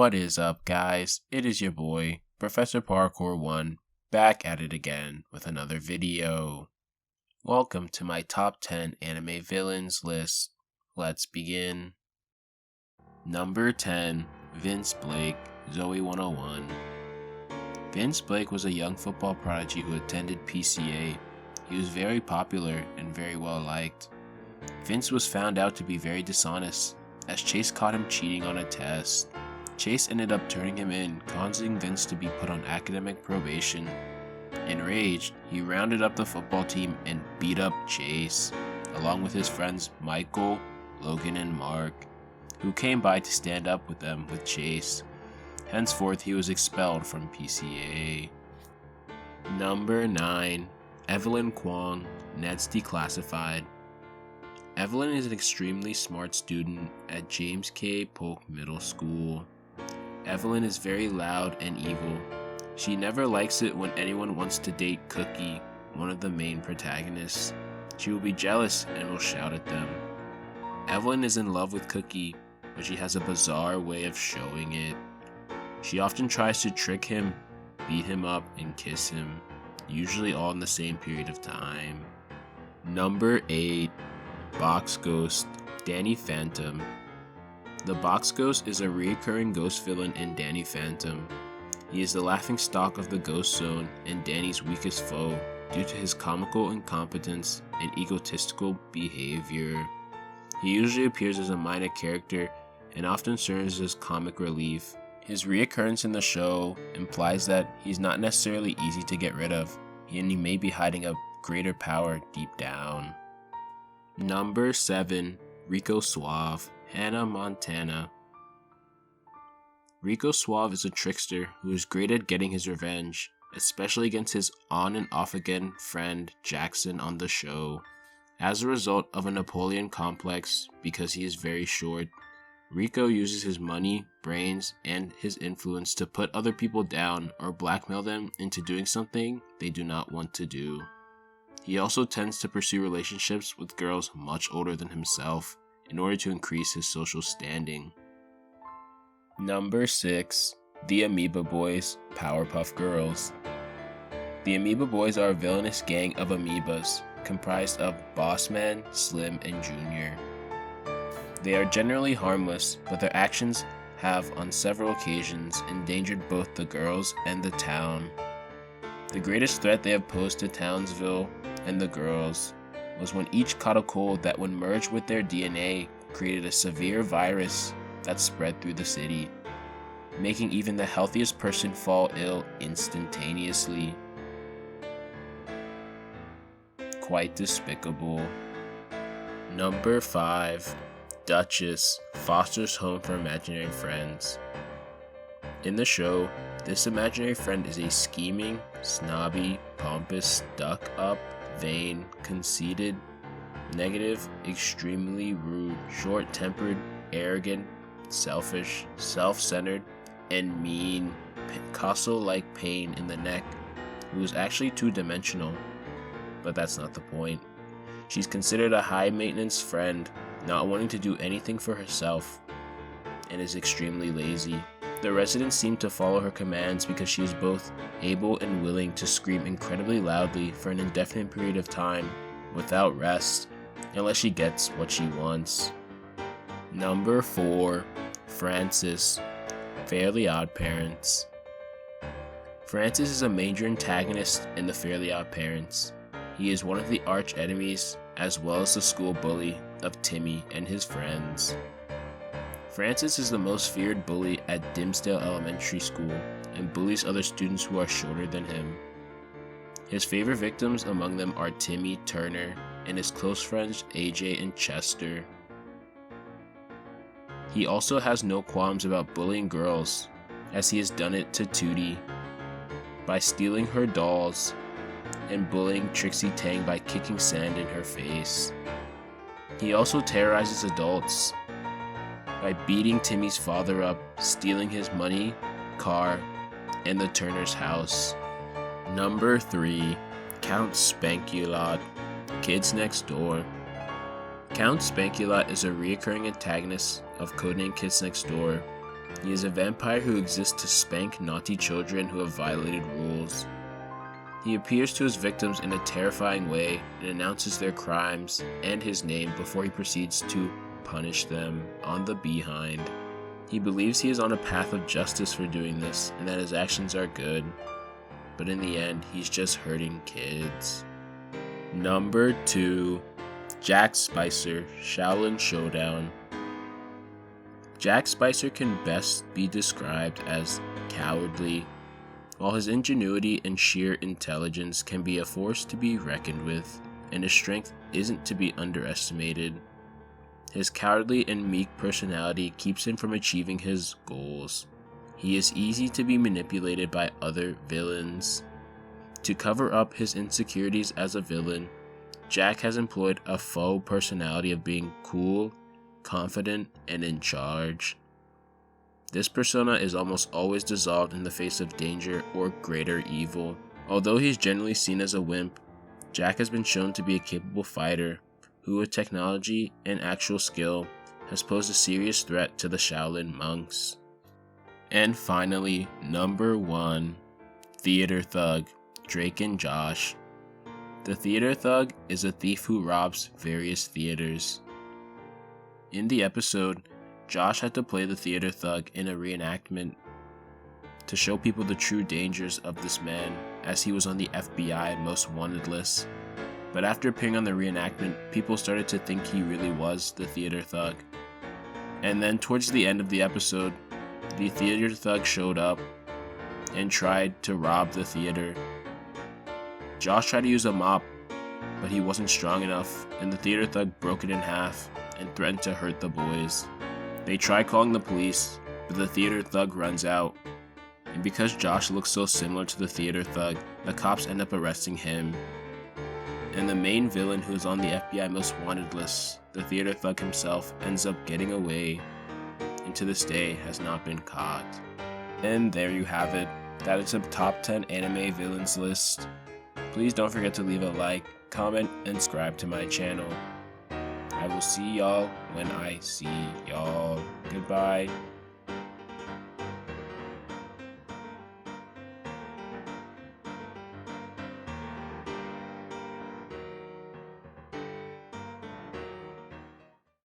What is up, guys? It is your boy, Professor Parkour 1, back at it again with another video. Welcome to my top 10 anime villains list. Let's begin. Number 10, Vince Blake, Zoe 101. Vince Blake was a young football prodigy who attended PCA. He was very popular and very well liked. Vince was found out to be very dishonest, as Chase caught him cheating on a test. Chase ended up turning him in, causing Vince to be put on academic probation. Enraged, he rounded up the football team and beat up Chase, along with his friends Michael, Logan, and Mark, who came by to stand up with them with Chase. Henceforth, he was expelled from PCA. Number 9, Evelyn Kwong, Ned's Declassified. Evelyn is an extremely smart student at James K. Polk Middle School. Evelyn is very loud and evil. She never likes it when anyone wants to date Cookie, one of the main protagonists. She will be jealous and will shout at them. Evelyn is in love with Cookie, but she has a bizarre way of showing it. She often tries to trick him, beat him up, and kiss him, usually all in the same period of time. Number 8, Box Ghost, Danny Phantom. The Box Ghost is a recurring ghost villain in Danny Phantom. He is the laughingstock of the Ghost Zone and Danny's weakest foe due to his comical incompetence and egotistical behavior. He usually appears as a minor character and often serves as comic relief. His reoccurrence in the show implies that he's not necessarily easy to get rid of, and he may be hiding a greater power deep down. Number 7, Rico Suave, Hannah Montana. Rico Suave is a trickster who is great at getting his revenge, especially against his on and off again friend Jackson on the show. As a result of a Napoleon complex, because he is very short, Rico uses his money, brains, and his influence to put other people down or blackmail them into doing something they do not want to do. He also tends to pursue relationships with girls much older than himself in order to increase his social standing. Number 6, The Amoeba Boys, Powerpuff Girls. The Amoeba Boys are a villainous gang of amoebas, comprised of Bossman, Slim, and Junior. They are generally harmless, but their actions have on several occasions endangered both the girls and the town. The greatest threat they have posed to Townsville and the girls was when each caught a cold that when merged with their DNA created a severe virus that spread through the city, making even the healthiest person fall ill instantaneously. Quite despicable. Number 5, Duchess, Foster's Home for Imaginary Friends. In the show, this imaginary friend is a scheming, snobby, pompous, stuck-up, vain, conceited, negative, extremely rude, short-tempered, arrogant, selfish, self-centered, and mean Picasso-like pain in the neck who is actually two-dimensional. But that's not the point. She's considered a high-maintenance friend, not wanting to do anything for herself, and is extremely lazy. The residents seem to follow her commands because she is both able and willing to scream incredibly loudly for an indefinite period of time, without rest, unless she gets what she wants. Number 4, Francis, Fairly Odd Parents. Francis is a major antagonist in the Fairly Odd Parents. He is one of the arch enemies, as well as the school bully of Timmy and his friends. Francis is the most feared bully at Dimsdale Elementary School and bullies other students who are shorter than him. His favorite victims among them are Timmy, Turner, and his close friends AJ and Chester. He also has no qualms about bullying girls, as he has done it to Tootie by stealing her dolls and bullying Trixie Tang by kicking sand in her face. He also terrorizes adults by beating Timmy's father up, stealing his money, car, and the Turner's house. Number 3, Count Spankulot, Kids Next Door. Count Spankulot is a recurring antagonist of Codename Kids Next Door. He is a vampire who exists to spank naughty children who have violated rules. He appears to his victims in a terrifying way and announces their crimes and his name before he proceeds to punish them on the behind. He believes he is on a path of justice for doing this and that his actions are good, but in the end, he's just hurting kids. Number 2. Jack Spicer, Shaolin Showdown. Jack Spicer can best be described as cowardly, while his ingenuity and sheer intelligence can be a force to be reckoned with, and his strength isn't to be underestimated. His cowardly and meek personality keeps him from achieving his goals. He is easy to be manipulated by other villains. To cover up his insecurities as a villain, Jack has employed a faux personality of being cool, confident, and in charge. This persona is almost always dissolved in the face of danger or greater evil. Although he is generally seen as a wimp, Jack has been shown to be a capable fighter who, with technology and actual skill, has posed a serious threat to the Shaolin monks. And finally, number 1, Theater Thug, Drake and Josh. The Theater Thug is a thief who robs various theaters. In the episode, Josh had to play the Theater Thug in a reenactment to show people the true dangers of this man, as he was on the FBI Most Wanted list. But after appearing on the reenactment, people started to think he really was the Theater Thug. And then towards the end of the episode, the Theater Thug showed up and tried to rob the theater. Josh tried to use a mop, but he wasn't strong enough, and the Theater Thug broke it in half and threatened to hurt the boys. They try calling the police, but the Theater Thug runs out. And because Josh looks so similar to the Theater Thug, the cops end up arresting him. And the main villain, who is on the FBI Most Wanted list, the Theater Thug himself, ends up getting away, and to this day has not been caught. And there you have it. That is a top 10 anime villains list. Please don't forget to leave a like, comment, and subscribe to my channel. I will see y'all when I see y'all. Goodbye.